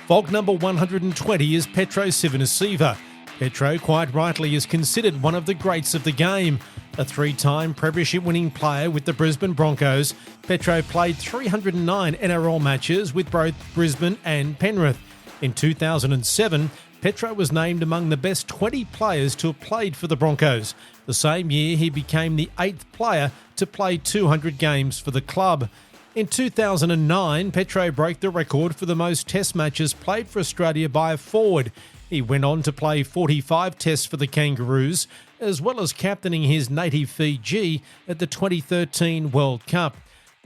Fog number 120 is Petero Civoniceva. Petero, quite rightly, is considered one of the greats of the game. A three-time premiership-winning player with the Brisbane Broncos, Petero played 309 NRL matches with both Brisbane and Penrith. In 2007, Petero was named among the best 20 players to have played for the Broncos. The same year, he became the 8th player to play 200 games for the club. In 2009, Petero broke the record for the most test matches played for Australia by a forward. He went on to play 45 tests for the Kangaroos, as well as captaining his native Fiji at the 2013 World Cup.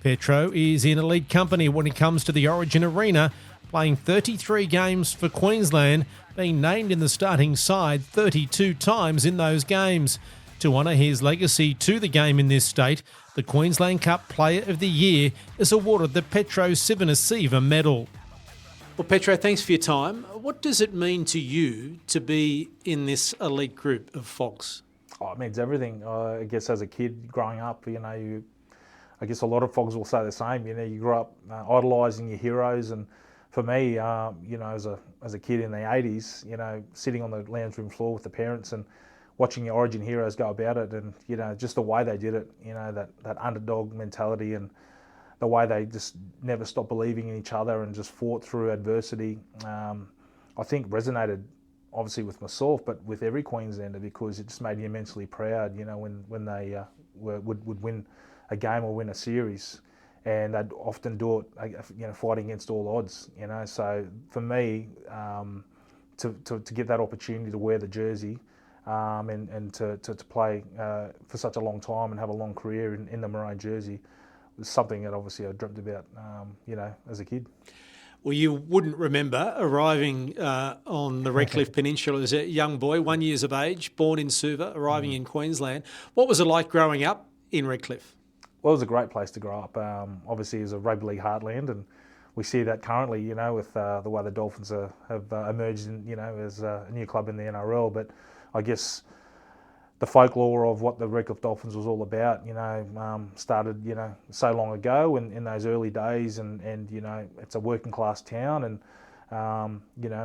Petero is in elite company when it comes to the Origin arena, playing 33 games for Queensland, being named in the starting side 32 times in those games. To honour his legacy to the game in this state, the Queensland Cup Player of the Year is awarded the Petero Civoniceva Medal. Well, Petero, thanks for your time. What does it mean to you to be in this elite group of Fogs? Oh, it means everything. I guess as a kid growing up, I guess a lot of Fogs will say the same. You grew up idolising your heroes, and for me, as a kid in the 80s, sitting on the lounge room floor with the parents and watching your Origin heroes go about it, and just the way they did it, that underdog mentality, and the way they just never stopped believing in each other and just fought through adversity, I think resonated obviously with myself, but with every Queenslander, because it just made me immensely proud. When they would win a game or win a series, and they'd often do it, fighting against all odds. So for me, to get that opportunity to wear the jersey. And to play for such a long time and have a long career in the maroon jersey was something that obviously I dreamt about, as a kid. Well, you wouldn't remember arriving on the Redcliffe Peninsula as a young boy, 1 year of age, born in Suva, arriving in Queensland. What was it like growing up in Redcliffe? Well, it was a great place to grow up. Obviously, it was a rugby league heartland, and we see that currently, with the way the Dolphins have emerged, as a new club in the NRL. But I guess the folklore of what the Redcliffe Dolphins was all about, started, so long ago in those early days, and it's a working class town, and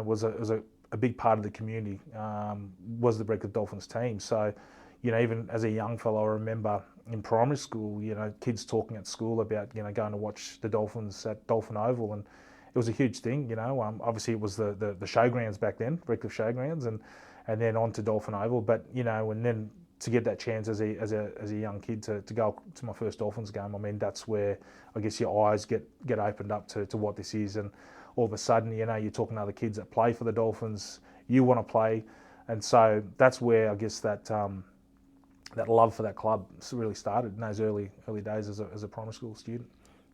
was a big part of the community, was the Redcliffe Dolphins team. So, even as a young fellow, I remember in primary school, kids talking at school about, going to watch the Dolphins at Dolphin Oval, and it was a huge thing. Obviously it was the showgrounds back then, Redcliffe Showgrounds, and then on to Dolphin Oval. But and then to get that chance as a young kid to go to my first Dolphins game, I mean, that's where I guess your eyes get opened up to what this is, and all of a sudden, you're talking to other kids that play for the Dolphins, you want to play, and so that's where I guess that love for that club really started in those early days as a primary school student.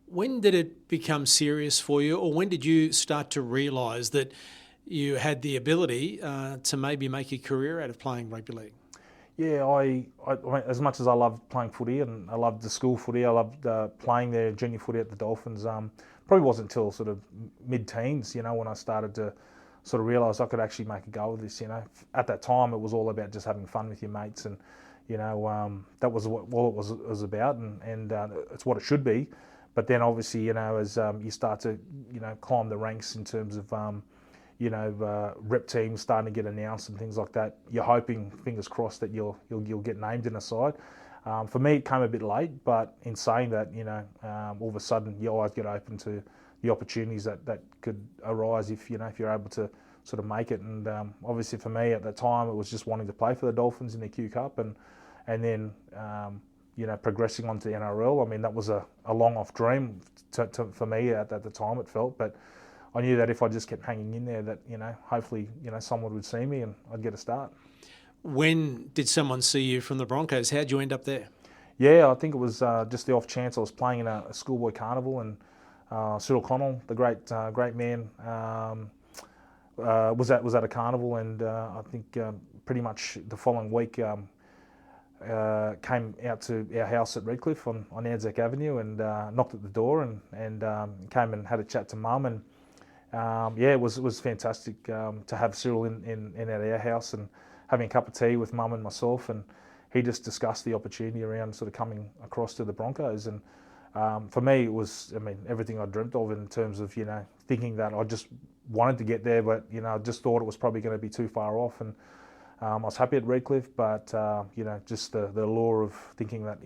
When did it become serious for you, or when did you start to realise that you had the ability to maybe make a career out of playing rugby league? Yeah, I as much as I loved playing footy, and I loved the school footy, I loved playing their junior footy at the Dolphins. Probably wasn't until sort of mid-teens, when I started to sort of realise I could actually make a go of this. At that time, it was all about just having fun with your mates, and that was what all it was about, and it's what it should be. But then obviously, as you start to, climb the ranks in terms of, rep teams starting to get announced and things like that, you're hoping, fingers crossed, that you'll get named in a side. For me, it came a bit late, but in saying that, all of a sudden your eyes get open to the opportunities that could arise if you're able to sort of make it. And obviously for me at that time, it was just wanting to play for the Dolphins in the Q Cup, and then progressing on to the NRL. I mean, that was a long off dream for me at the time, it felt, but I knew that if I just kept hanging in there, that hopefully someone would see me and I'd get a start. When did someone see you from the Broncos? How'd you end up there? Yeah, I think it was just the off chance. I was playing in a schoolboy carnival, and Cyril Connell, the great man, was at a carnival, and I think pretty much the following week came out to our house at Redcliffe on Anzac Avenue, and knocked at the door, and came and had a chat to Mum, and it was fantastic to have Cyril in at our house and having a cup of tea with Mum and myself, and he just discussed the opportunity around sort of coming across to the Broncos. And for me, it was, everything I dreamt of in terms of, thinking that I just wanted to get there, but just thought it was probably going to be too far off. And I was happy at Redcliffe, but just the allure of thinking that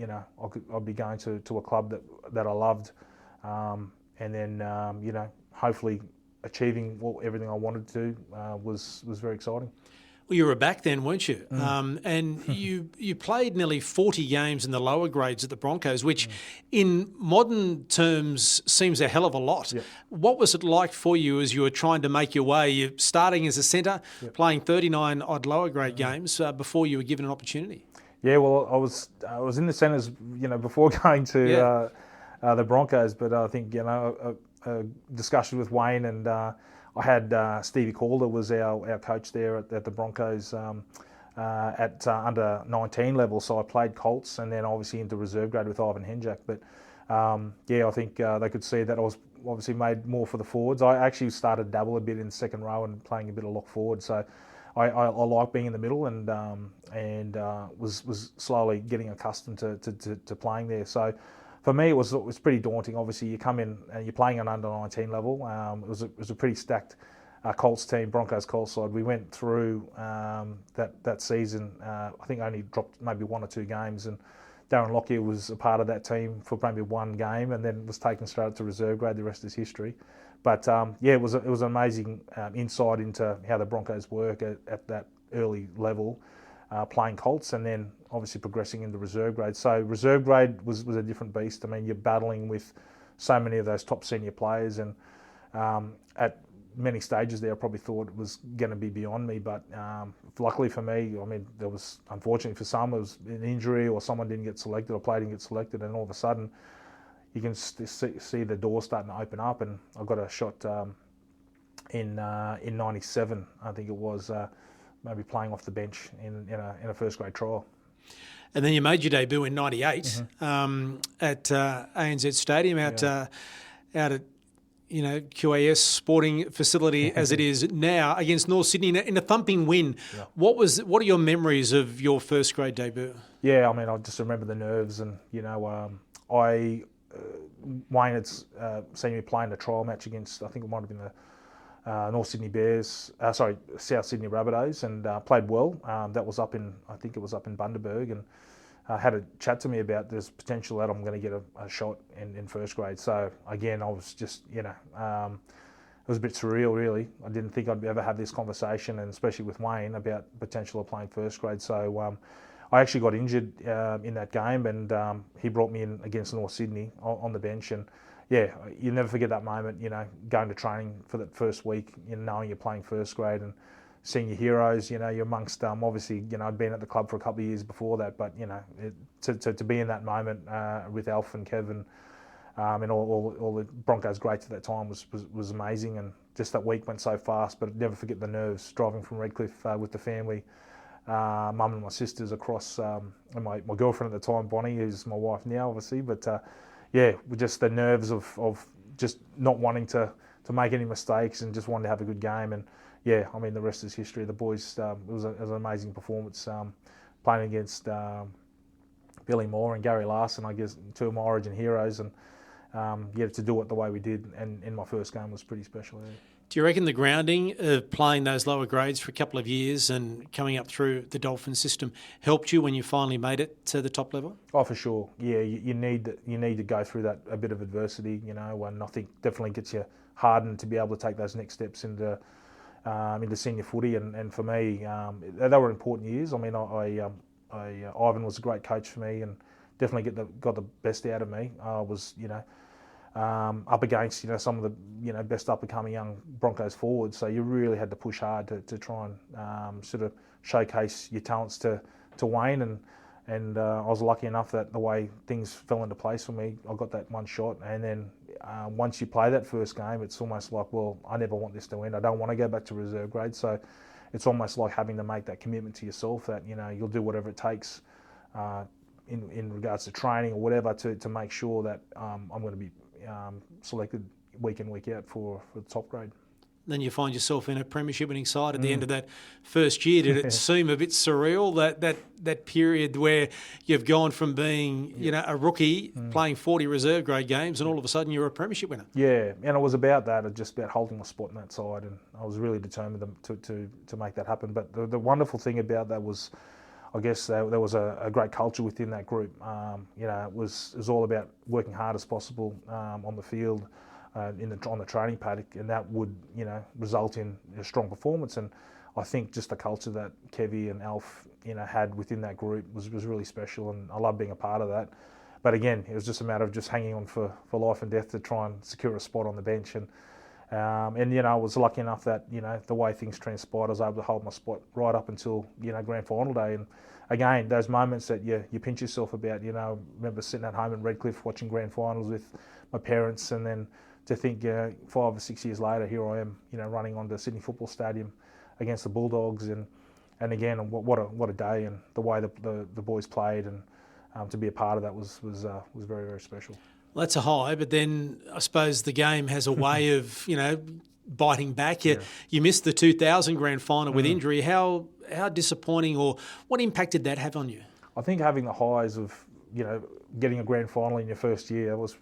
I'd be going to a club that I loved, and then hopefully achieving everything I wanted to do was very exciting. Well, you were back then, weren't you? And you played nearly 40 games in the lower grades at the Broncos, which in modern terms seems a hell of a lot. Yep. What was it like for you as you were trying to make your way? You're starting as a centre, playing 39 odd lower grade games before you were given an opportunity. Yeah, well, I was in the centres, before going to the Broncos, but I think a discussion with Wayne and. I had Stevie Calder was our coach there at the Broncos at under 19 level, so I played Colts and then obviously into reserve grade with Ivan Henjak. But I think they could see that I was obviously made more for the forwards. I actually started to dabble a bit in the second row and playing a bit of lock forward, so I like being in the middle and was slowly getting accustomed to playing there. So. For me, it was pretty daunting. Obviously, you come in and you're playing an under 19 level. It was a pretty stacked Colts team, Broncos Colts side. We went through that season. I think only dropped maybe 1 or 2 games, and Darren Lockyer was a part of that team for maybe 1 game, and then was taken straight up to reserve grade. The rest is history. But it was an amazing insight into how the Broncos work at that early level. Playing Colts and then obviously progressing into reserve grade. So reserve grade was a different beast. I mean, you're battling with so many of those top senior players, and at many stages there I probably thought it was going to be beyond me, but luckily for me, I mean, there was, unfortunately for some, it was an injury or someone didn't get selected or player didn't get selected, and all of a sudden you can see the door starting to open up, and I got a shot in 97, I think it was, maybe playing off the bench in a first grade trial. And then you made your debut in 98 at ANZ Stadium out at QAS sporting facility as it is now against North Sydney in a thumping win. Yeah. What are your memories of your first grade debut? Yeah, I mean, I just remember the nerves, and Wayne had seen me playing a trial match against, I think it might have been the North Sydney Bears, South Sydney Rabbitohs, and played well. That was I think it was up in Bundaberg, and had a chat to me about there's potential that I'm going to get a shot in first grade. So again, I was just, it was a bit surreal, really. I didn't think I'd ever have this conversation, and especially with Wayne, about potential of playing first grade. So I actually got injured in that game, and he brought me in against North Sydney on the bench, and yeah, you never forget that moment, going to training for that first week, knowing you're playing first grade and seeing your heroes, you're amongst, obviously, I'd been at the club for a couple of years before that, but, to be in that moment with Alf and Kevin and all the Broncos greats at that time was amazing, and just that week went so fast, but I'd never forget the nerves driving from Redcliffe with the family, mum and my sisters across, and my girlfriend at the time, Bonnie, who's my wife now, obviously, but just the nerves of just not wanting to make any mistakes and just wanting to have a good game. And I mean, the rest is history. The boys, it was an amazing performance playing against Billy Moore and Gary Larson, I guess, 2 of my Origin heroes. And to do it the way we did and in my first game was pretty special. Yeah. Do you reckon the grounding of playing those lower grades for a couple of years and coming up through the Dolphin system helped you when you finally made it to the top level? Oh, for sure. Yeah, you need to go through that, a bit of adversity, and I think definitely gets you hardened to be able to take those next steps into senior footy. And for me, they were important years. I mean, Ivan was a great coach for me and definitely got the best out of me. I was, up against some of the best up and coming young Broncos forwards, so you really had to push hard to try and sort of showcase your talents to Wayne, and I was lucky enough that the way things fell into place for me, I got that one shot, and then once you play that first game, it's almost like, well, I never want this to end. I don't want to go back to reserve grade, so it's almost like having to make that commitment to yourself that you'll do whatever it takes in regards to training or whatever to make sure that I'm going to be selected week in, week out for the top grade. then you find yourself in a premiership winning side at the end of that first year. Did it seem a bit surreal, that period where you've gone from being a rookie playing 40 reserve grade games and all of a sudden you're a premiership winner? Yeah, and it was about that. It was just about holding my spot in that side, and I was really determined to make that happen. But the wonderful thing about that was, I guess there was a great culture within that group. It was all about working hard as possible on the field, on the training paddock, and that would result in a strong performance. And I think just the culture that Kevy and Alf had within that group was really special, and I love being a part of that. But again, it was just a matter of just hanging on for life and death to try and secure a spot on the bench. And I was lucky enough that the way things transpired, I was able to hold my spot right up until grand final day. And again, those moments that you pinch yourself about. I remember sitting at home in Redcliffe watching grand finals with my parents, and then to think 5 or 6 years later, here I am, running onto Sydney Football Stadium against the Bulldogs, and again, what a day, and the way the boys played, and to be a part of that was very, very special. Well, that's a high, but then I suppose the game has a way of, biting back. You missed the 2000 grand final with injury. How disappointing, or what impact did that have on you? I think having the highs of, getting a grand final in your first year was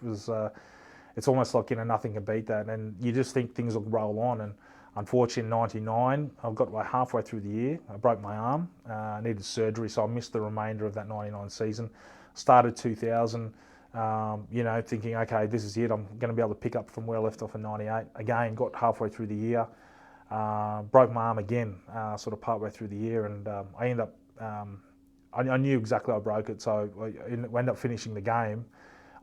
it's almost like, nothing can beat that. And you just think things will roll on. And unfortunately, in 99, I got halfway through the year. I broke my arm, needed surgery, so I missed the remainder of that 99 season. Started 2000, thinking, okay, this is it. I'm going to be able to pick up from where I left off in 98. Again, got halfway through the year, broke my arm again, sort of partway through the year, and I ended up, I knew exactly I broke it, so I ended up finishing the game.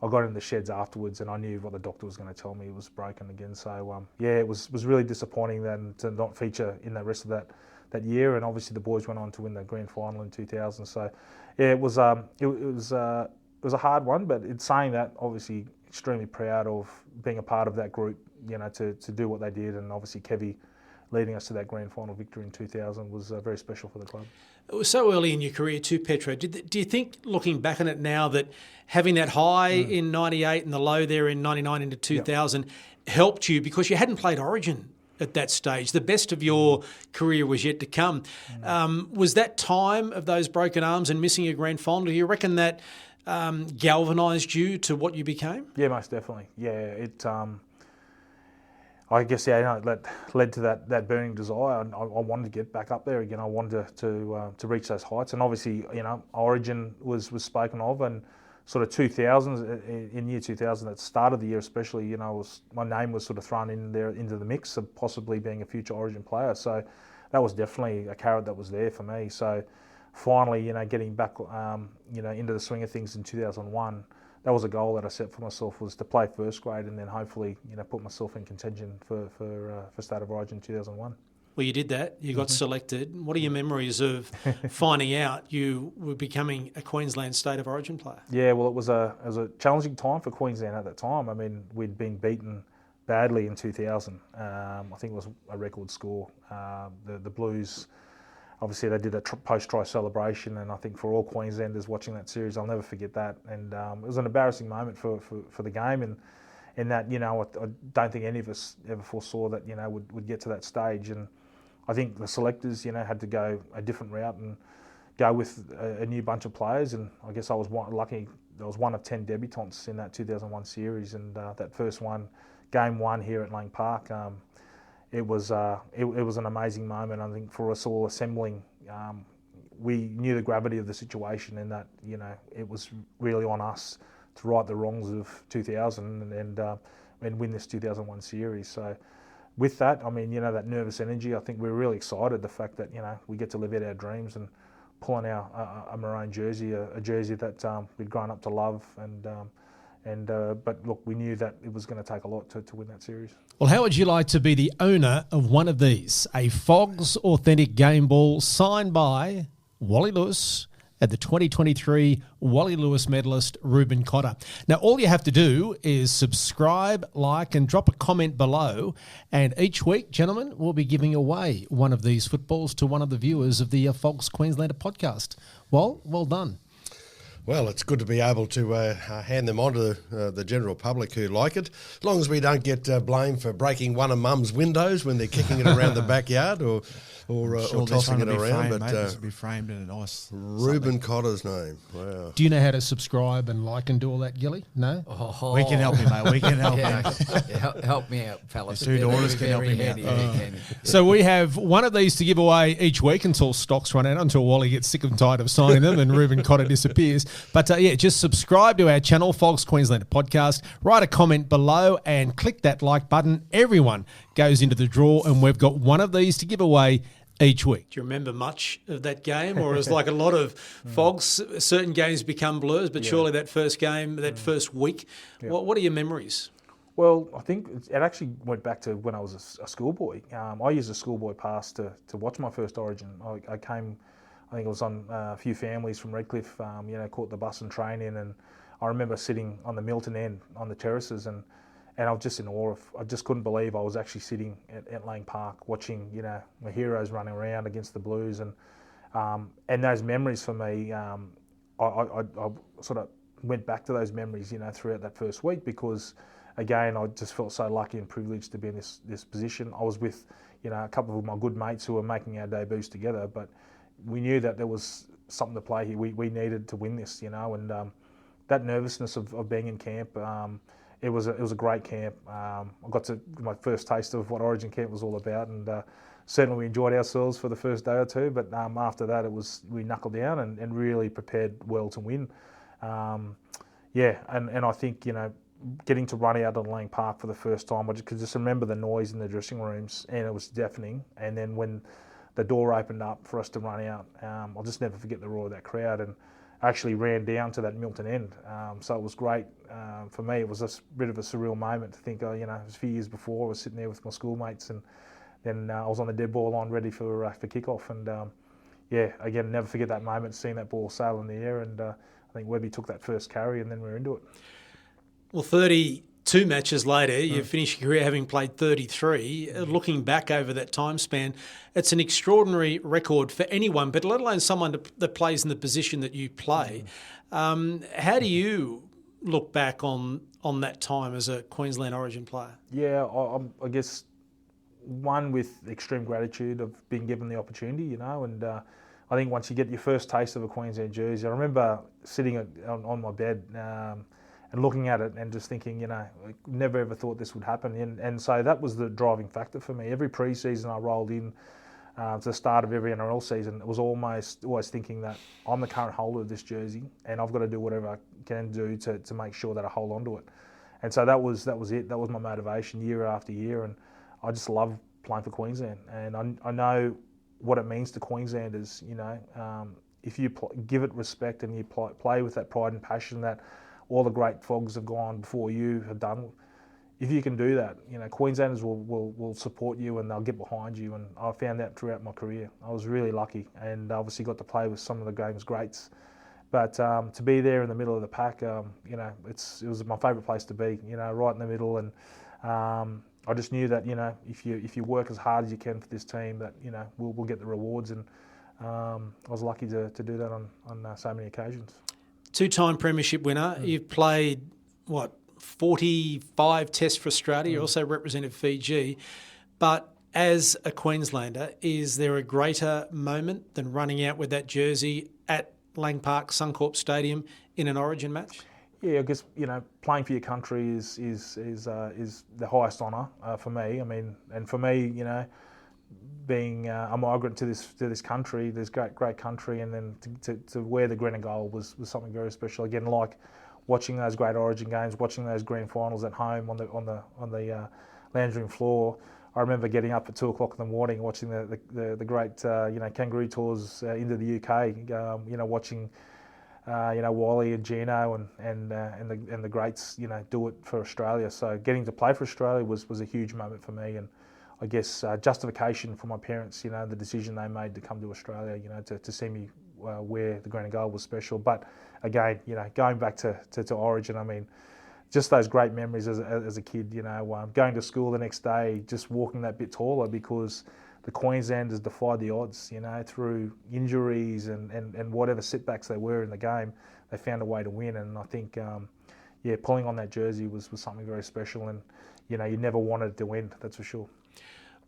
I got in the sheds afterwards, and I knew what the doctor was going to tell me. It was broken again. So it was really disappointing then to not feature in the rest of that year. And obviously the boys went on to win the grand final in 2000. So it was a hard one. But it's saying that, obviously extremely proud of being a part of that group. To do what they did, and obviously Kevy leading us to that grand final victory in 2000 was very special for the club. It was so early in your career too, Petero. Do you think, looking back on it now, that having that high in 98 and the low there in 99 into 2000 helped you, because you hadn't played Origin at that stage? The best of your career was yet to come. Was that time of those broken arms and missing a grand final, do you reckon that galvanised you to what you became? Yeah, most definitely. Yeah, it... I guess that led to that burning desire. I wanted to get back up there again. I wanted to reach those heights, and obviously Origin was spoken of, and sort of 2000s, in year 2000, at the start of the year especially, my name was sort of thrown in there into the mix of possibly being a future Origin player. So that was definitely a carrot that was there for me. So finally, getting back into the swing of things in 2001. That was a goal that I set for myself, was to play first grade and then hopefully, put myself in contention for State of Origin 2001. Well, you did that. You got selected. What are your memories of finding out you were becoming a Queensland State of Origin player? Yeah, well, it was a challenging time for Queensland at that time. I mean, we'd been beaten badly in 2000. I think it was a record score. The Blues... Obviously, they did a post-try celebration, and I think for all Queenslanders watching that series, I'll never forget that. And it was an embarrassing moment for the game, and in that, I don't think any of us ever foresaw that, would get to that stage. And I think the selectors, had to go a different route and go with a new bunch of players. And I guess I was lucky. I was one of 10 debutants in that 2001 series, and that first one, game one here at Lang Park. It was an amazing moment. I think for us all assembling, we knew the gravity of the situation, and that it was really on us to right the wrongs of 2000 and win this 2001 series. So with that, I mean, that nervous energy, I think we're really excited. The fact that we get to live out our dreams and pull on a maroon jersey, a jersey that we'd grown up to love, but look, we knew that it was going to take a lot to win that series. Well, how would you like to be the owner of one of these? A Fogs Authentic Game Ball signed by Wally Lewis at the 2023 Wally Lewis medalist Reuben Cotter. Now, all you have to do is subscribe, like, and drop a comment below. And each week, gentlemen, we'll be giving away one of these footballs to one of the viewers of the Fogs Queenslander podcast. Well done. Well, it's good to be able to hand them on to the general public who like it, as long as we don't get blamed for breaking one of Mum's windows when they're kicking it around the backyard or tossing it around. But this will be framed in a nice Reuben Cotter's name. Wow. Do you know how to subscribe and like and do all that, Gilly? No? We can help you, mate. We can help Yeah, help me out, fellas. The two daughters can help him out. So we have one of these to give away each week until stocks run out, until Wally gets sick and tired of signing them and Reuben Cotter disappears. But just subscribe to our channel, Fox Queenslander Podcast. Write a comment below and click that like button. Everyone goes into the draw, and we've got one of these to give away each week. Do you remember much of that game? Or is like a lot of fogs, certain games become blurs, but surely that first game, that first week, what are your memories? Well, I think it actually went back to when I was a schoolboy. I used a schoolboy pass to watch my first Origin. I came, I think it was on a few families from Redcliffe, caught the bus and train in, and I remember sitting on the Milton end on the terraces, and I was just in awe. I just couldn't believe I was actually sitting at Lang Park watching, my heroes running around against the Blues, and those memories for me, I sort of went back to those memories, throughout that first week, because again, I just felt so lucky and privileged to be in this position. I was with, a couple of my good mates who were making our debuts together, but we knew that there was something to play here. We needed to win this, and that nervousness of being in camp, it was a great camp. I got to my first taste of what Origin camp was all about, and certainly we enjoyed ourselves for the first day or two. But after that, we knuckled down and really prepared well to win. And I think getting to run out on Lang Park for the first time, I could just remember the noise in the dressing rooms, and it was deafening. And then when the door opened up for us to run out, I'll just never forget the roar of that crowd. And I actually ran down to that Milton end, so it was great. For me, it was a bit of a surreal moment to think, it was a few years before, I was sitting there with my schoolmates, and then I was on the dead ball line ready for kickoff. And again, never forget that moment, seeing that ball sail in the air. And I think Webby took that first carry, and then we were into it. Well, 32 matches later, you finish your career having played 33. Looking back over that time span, it's an extraordinary record for anyone, but let alone someone that plays in the position that you play. How do you look back on that time as a Queensland Origin player? Yeah, I guess one with extreme gratitude of being given the opportunity, and I think once you get your first taste of a Queensland jersey, I remember sitting on my bed and looking at it and just thinking, I never ever thought this would happen. And so that was the driving factor for me. Every pre-season I rolled in to the start of every NRL season, it was always thinking that I'm the current holder of this jersey, and I've got to do whatever I can do to make sure that I hold on to it. And so that was it. That was my motivation year after year, and I just love playing for Queensland. And I know what it means to Queenslanders. If you give it respect and you play with that pride and passion that all the great fogs have gone before you have done. If you can do that, Queenslanders will support you and they'll get behind you. And I found that throughout my career. I was really lucky, and obviously got to play with some of the game's greats. But to be there in the middle of the pack, it was my favourite place to be. Right in the middle, and I just knew that if you work as hard as you can for this team, that we'll get the rewards. And I was lucky to do that on so many occasions. Two-time premiership winner. You've played, 45 tests for Australia. You also represented Fiji. But as a Queenslander, is there a greater moment than running out with that jersey at Lang Park, Suncorp Stadium in an Origin match? Yeah, I guess, playing for your country is the highest honour for me. I mean, and for me, being a migrant to this country, this great country, and then to wear the green and gold was something very special. Again, like watching those great Origin games, watching those grand finals at home on the lounge room floor. I remember getting up at 2:00 in the morning, watching the great kangaroo tours into the UK. Watching Wally and Gino and the greats do it for Australia. So getting to play for Australia was a huge moment for me, and I guess justification for my parents, the decision they made to come to Australia, to see me wear the green and gold was special. But again, going back to Origin, I mean, just those great memories as a kid, going to school the next day, just walking that bit taller because the Queenslanders defied the odds, through injuries and whatever setbacks they were in the game. they found a way to win. And I think, pulling on that jersey was something very special. And, you never wanted it to end, that's for sure.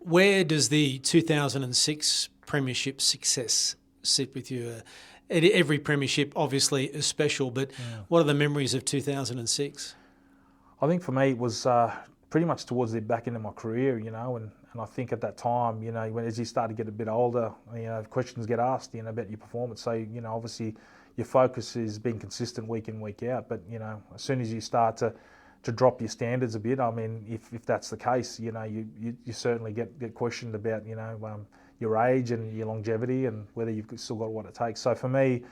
Where does the 2006 premiership success sit with you? Every premiership obviously is special, but what are the memories of 2006? I think for me it was pretty much towards the back end of my career, and I think at that time, as you start to get a bit older, questions get asked, about your performance. So, obviously your focus is being consistent week in, week out. But, as soon as you start to drop your standards a bit, I mean, if that's the case, you certainly get questioned about, your age and your longevity and whether you've still got what it takes. So for me,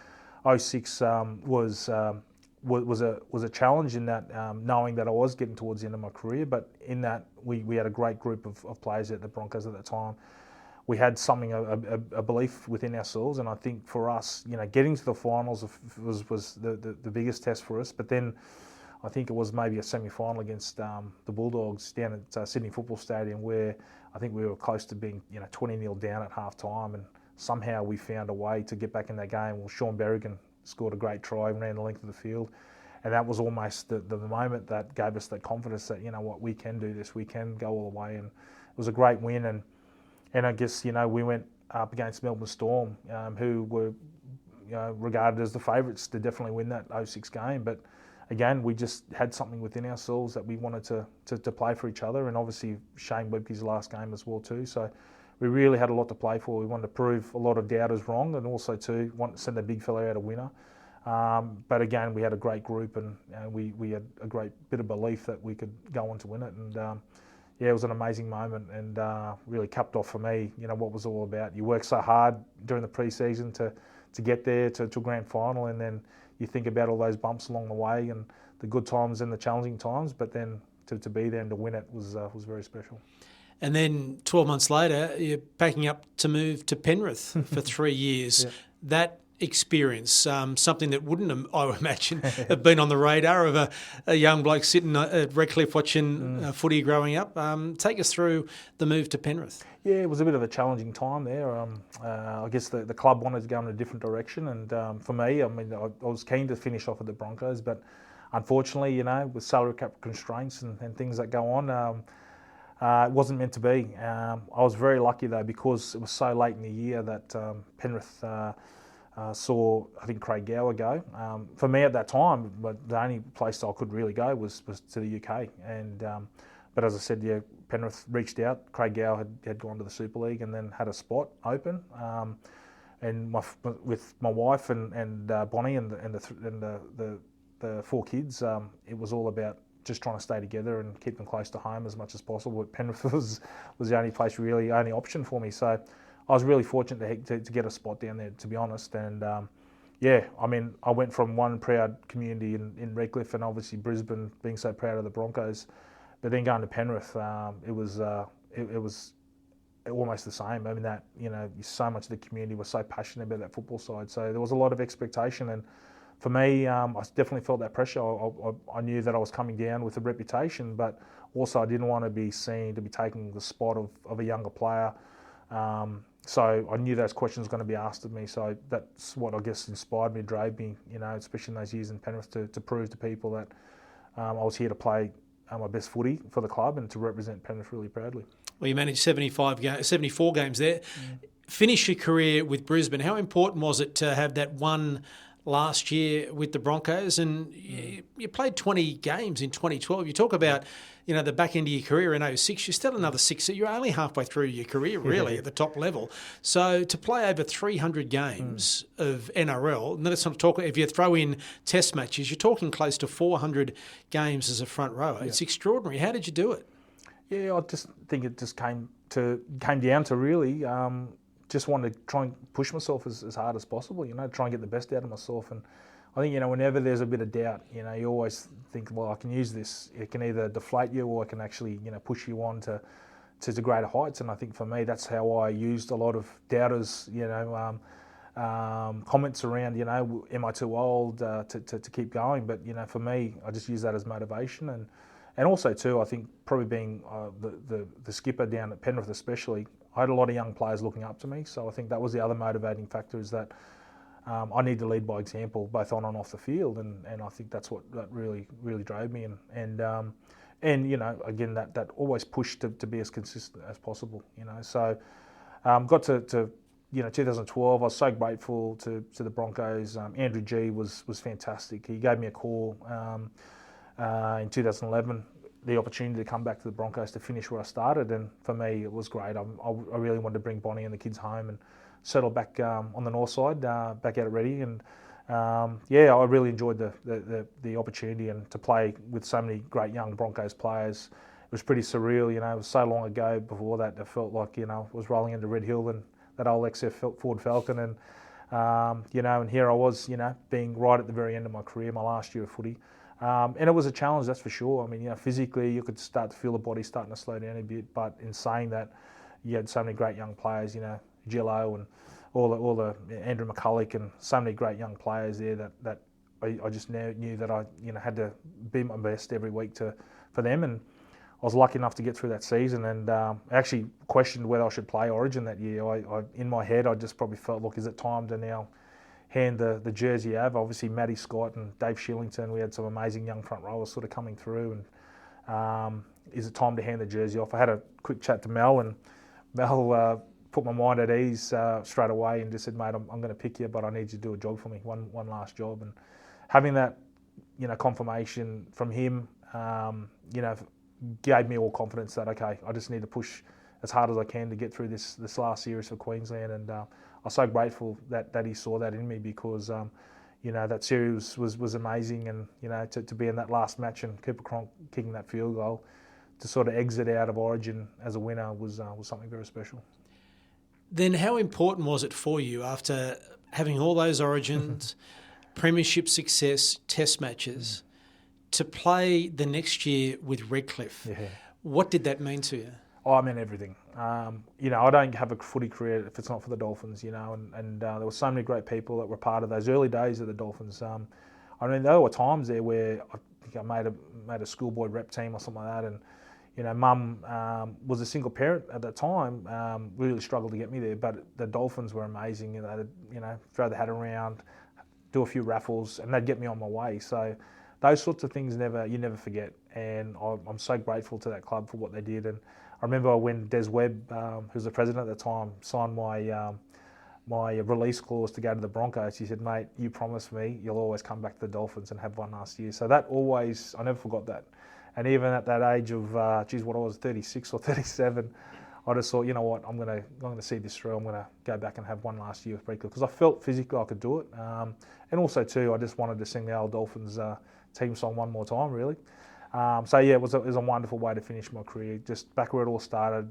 06 was a challenge in that, knowing that I was getting towards the end of my career, but in that we had a great group of players at the Broncos at that time. We had a belief within ourselves, and I think for us, getting to the finals was the biggest test for us. But then I think it was maybe a semi-final against the Bulldogs down at Sydney Football Stadium, where I think we were close to being 20-0 down at half-time, and somehow we found a way to get back in that game. Well, Sean Berrigan scored a great try and ran the length of the field, and that was almost the moment that gave us that confidence that, we can do this, we can go all the way. And it was a great win, and I guess, we went up against Melbourne Storm, who were regarded as the favourites to definitely win that 06 game. But again, we just had something within ourselves that we wanted to play for each other, and obviously Shane Webke's last game as well too. So we really had a lot to play for. We wanted to prove a lot of doubters wrong, and also to want to send a big fella out a winner. But again, we had a great group, and we had a great bit of belief that we could go on to win it. And it was an amazing moment, and really capped off for me, what was all about. You work so hard during the pre-season to get there to a grand final, and then you think about all those bumps along the way and the good times and the challenging times, but then to be there and to win it was very special. And then 12 months later, you're packing up to move to Penrith for 3 years. Yeah. That experience, something that wouldn't, I would imagine, have been on the radar of a young bloke sitting at Redcliffe watching footy growing up. Take us through the move to Penrith. Yeah, it was a bit of a challenging time there. I guess the club wanted to go in a different direction, and for me, I mean, I was keen to finish off at the Broncos, but unfortunately, with salary cap constraints and things that go on, it wasn't meant to be. I was very lucky though, because it was so late in the year that Penrith saw, I think, Craig Gower go. For me at that time, but the only place I could really go was to the UK. And but as I said, Penrith reached out. Craig Gower had gone to the Super League and then had a spot open. And with my wife and Bonnie and the 4 kids, it was all about just trying to stay together and keep them close to home as much as possible. But Penrith was the only place, really, only option for me. So I was really fortunate to get a spot down there, to be honest. And I mean, I went from one proud community in Redcliffe, and obviously Brisbane being so proud of the Broncos, but then going to Penrith, it was almost the same. I mean, that so much of the community was so passionate about that football side, so there was a lot of expectation. And for me, I definitely felt that pressure. I knew that I was coming down with a reputation, but also I didn't want to be seen to be taking the spot of a younger player. So I knew those questions were going to be asked of me. So that's what I guess inspired me, drove me, especially in those years in Penrith, to prove to people that I was here to play my best footy for the club and to represent Penrith really proudly. Well, you managed 74 games there. Finish your career with Brisbane. How important was it to have that one last year with the Broncos? And you played 20 games in 2012. You talk about, the back end of your career in 06. You're still another 6. You're only halfway through your career, really, at the top level. So to play over 300 games of NRL, and let's not talk, if you throw in test matches, you're talking close to 400 games as a front rower. Yeah. It's extraordinary. How did you do it? Yeah, I just think it just came down to really just wanted to try and push myself as hard as possible, try and get the best out of myself. And I think, whenever there's a bit of doubt, you always think, well, I can use this. It can either deflate you or it can actually, push you on to greater heights. And I think for me, that's how I used a lot of doubters, comments around, am I too old to keep going? But, for me, I just use that as motivation. And also, too, I think probably being the skipper down at Penrith especially, I had a lot of young players looking up to me. So I think that was the other motivating factor, is that I need to lead by example, both on and off the field, and I think that's what that really drove me, and you know, again, that always pushed to be as consistent as possible, you know. So got to you know, 2012, I was so grateful to the Broncos. Andrew G was fantastic. He gave me a call in 2011, the opportunity to come back to the Broncos to finish where I started, and for me it was great. I really wanted to bring Bonnie and the kids home and settle back on the north side, back out at Reddy, and yeah, I really enjoyed the opportunity and to play with so many great young Broncos players. It was pretty surreal, you know. It was so long ago. Before that, it felt like, you know, I was rolling into Red Hill and that old XF Ford Falcon, and you know, and here I was, you know, being right at the very end of my career, my last year of footy, and it was a challenge, that's for sure. I mean, you know, physically you could start to feel the body starting to slow down a bit, but in saying that, you had so many great young players, you know, Gillo and all the Andrew McCulloch and so many great young players there that I just knew that I, you know, had to be my best every week for them, and I was lucky enough to get through that season, and I actually questioned whether I should play Origin that year. I in my head, I just probably felt, look, is it time to now hand the jersey over? Obviously, Matty Scott and Dave Shillington, we had some amazing young front rowers sort of coming through, and is it time to hand the jersey off? I had a quick chat to Mel, and Mel put my mind at ease straight away and just said, mate, I'm going to pick you, but I need you to do a job for me, one last job. And having that, you know, confirmation from him, you know, gave me all confidence that, okay, I just need to push as hard as I can to get through this last series for Queensland, and I'm so grateful that he saw that in me, because you know, that series was amazing, and you know, to be in that last match and Cooper Cronk kicking that field goal to sort of exit out of Origin as a winner was something very special. Then how important was it for you, after having all those Origins, premiership success, test matches, to play the next year with Redcliffe? Yeah. What did that mean to you? Oh, I meant everything. You know, I don't have a footy career if it's not for the Dolphins, you know, and there were so many great people that were part of those early days of the Dolphins. I mean, there were times there where I think I made a schoolboy rep team or something like that, and you know, Mum was a single parent at that time, really struggled to get me there, but the Dolphins were amazing. You know, they'd, you know, throw the hat around, do a few raffles, and they'd get me on my way. So those sorts of things you never forget, and I'm so grateful to that club for what they did. And I remember when Des Webb, who was the president at the time, signed my release clause to go to the Broncos, he said, mate, you promised me you'll always come back to the Dolphins and have one last year. So that always, I never forgot that. And even at that age of, what I was, 36 or 37, I just thought, you know what, I'm going to see this through. I'm going to go back and have one last year with Redcliffe, because I felt physically I could do it. And also too, I just wanted to sing the old Dolphins team song one more time, really. So yeah, it was a wonderful way to finish my career, just back where it all started,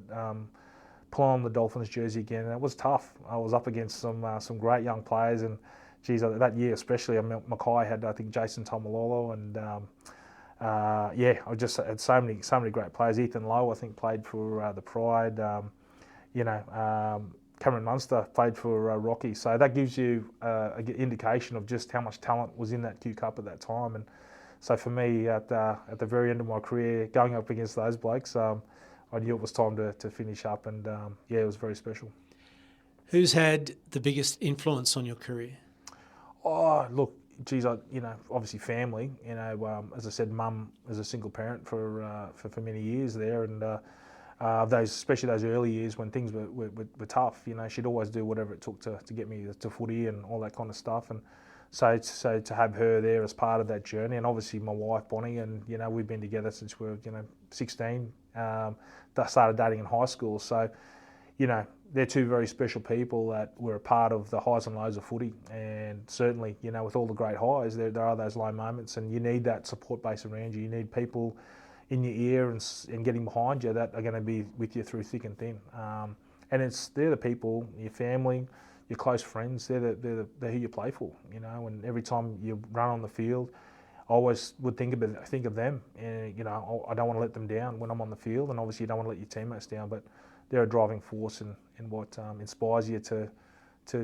pulling on the Dolphins jersey again. And it was tough. I was up against some great young players, and geez, that year especially, I mean, Mackay had, I think, Jason Tomalolo, and yeah, I just had so many great players. Ethan Lowe, I think, played for the Pride. You know, Cameron Munster played for Rocky. So that gives you an indication of just how much talent was in that Q Cup at that time. And so for me, at the very end of my career, going up against those blokes, I knew it was time to finish up. And yeah, it was very special. Who's had the biggest influence on your career? Oh, look. Geez, you know, obviously family. You know, as I said, Mum was a single parent for many years there, and especially those early years when things were tough. You know, she'd always do whatever it took to get me to footy and all that kind of stuff. And so to have her there as part of that journey, and obviously my wife Bonnie, and you know, we've been together since we were 16. Started dating in high school, so you know, they're two very special people that were a part of the highs and lows of footy. And certainly, you know, with all the great highs, there are those low moments, and you need that support base around you. You need people in your ear and getting behind you that are going to be with you through thick and thin. And they're the people, your family, your close friends. They're who you play for, you know. And every time you run on the field, I always would think of them. And you know, I don't want to let them down when I'm on the field, and obviously you don't want to let your teammates down, but they're a driving force in what inspires you to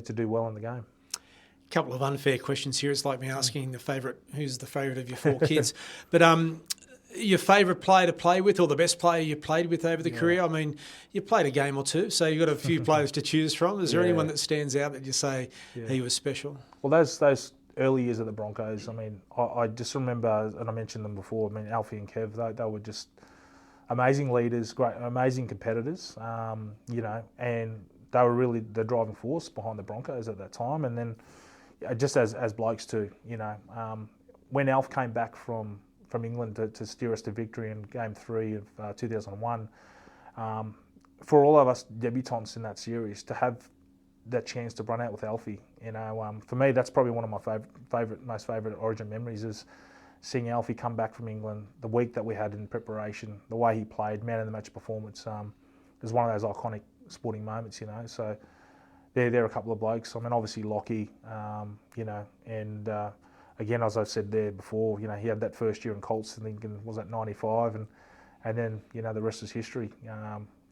do well in the game. A couple of unfair questions here. It's like me asking who's the favourite of your four kids. But your favourite player to play with, or the best player you played with over the career? I mean, you played a game or two, so you've got a few players to choose from. Is there anyone that stands out that you say he was special? Well, those early years of the Broncos, I mean, I just remember, and I mentioned them before, I mean, Alfie and Kev, they were just amazing leaders, great, amazing competitors, you know, and they were really the driving force behind the Broncos at that time. And then just as blokes too, you know, when Alf came back from England to steer us to victory in Game 3 of 2001, for all of us debutants in that series to have that chance to run out with Alfie, you know, for me that's probably one of my most favourite Origin memories is seeing Alfie come back from England, the week that we had in preparation, the way he played, man of the match performance. It was one of those iconic sporting moments, you know. So they're a couple of blokes. I mean, obviously Lockie, you know, and again, as I said there before, you know, he had that first year in Colts, I think, was at 95, and then, you know, the rest is history.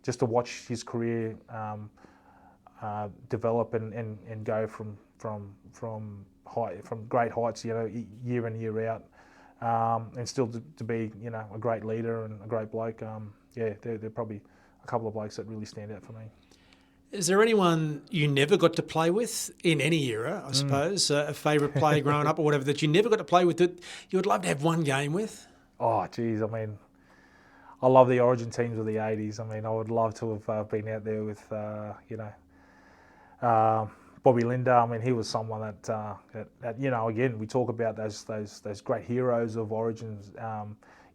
Just to watch his career develop and go from great heights, you know, year in, year out, and still to be, you know, a great leader and a great bloke. They're probably a couple of blokes that really stand out for me. Is there anyone you never got to play with in any era, I suppose, a favourite player growing up or whatever, that you never got to play with that you would love to have one game with? Oh, geez, I mean, I love the Origin teams of the 80s. I mean, I would love to have been out there with, you know, Bobby Linder. I mean, he was someone that you know, again, we talk about those great heroes of Origins,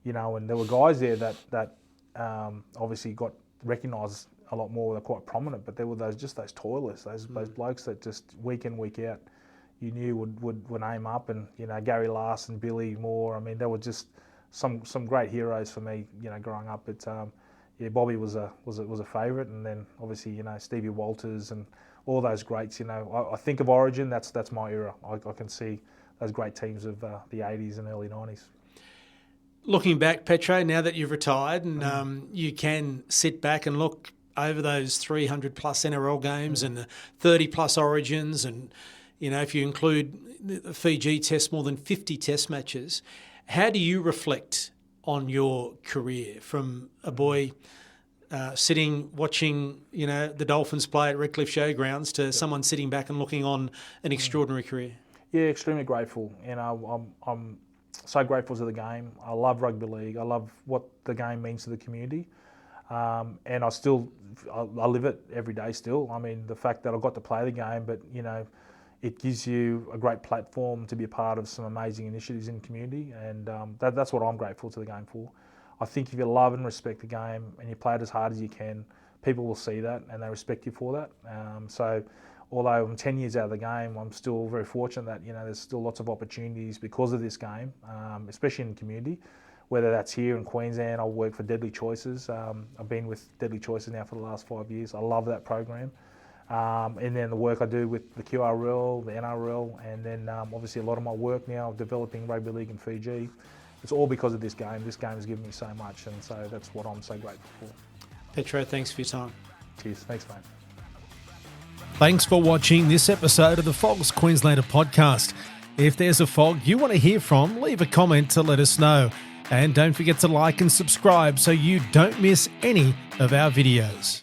you know, and there were guys there that obviously got recognised a lot more. They're quite prominent, but there were those toilers, those blokes that just week in, week out, you knew would aim up, and you know, Gary Larson, Billy Moore. I mean, there were just some great heroes for me, you know, growing up. But Bobby was a favourite, and then obviously, you know, Stevie Walters and all those greats. You know, I think of Origin. That's my era. I can see those great teams of the 80s and early 90s. Looking back, Petero, now that you've retired and you can sit back and look over those 300 plus NRL games and the 30 plus Origins, and you know, if you include the Fiji Test, more than 50 Test matches, how do you reflect on your career from a boy sitting watching, you know, the Dolphins play at Redcliffe Showgrounds to someone sitting back and looking on an extraordinary career? Yeah, extremely grateful. You know, I'm so grateful to the game. I love rugby league. I love what the game means to the community. And I live it every day still. I mean, the fact that I got to play the game, but, you know, it gives you a great platform to be a part of some amazing initiatives in the community. And that's what I'm grateful to the game for. I think if you love and respect the game and you play it as hard as you can, people will see that and they respect you for that. So although I'm 10 years out of the game, I'm still very fortunate that, you know, there's still lots of opportunities because of this game, especially in the community. Whether that's here in Queensland, I work for Deadly Choices. I've been with Deadly Choices now for the last 5 years. I love that program. And then the work I do with the QRL, the NRL, and then obviously a lot of my work now developing Rugby League in Fiji. It's all because of this game. This game has given me so much, and so that's what I'm so grateful for. Petero, thanks for your time. Cheers. Thanks, mate. Thanks for watching this episode of the Fogs Queenslander podcast. If there's a Fog you want to hear from, leave a comment to let us know. And don't forget to like and subscribe so you don't miss any of our videos.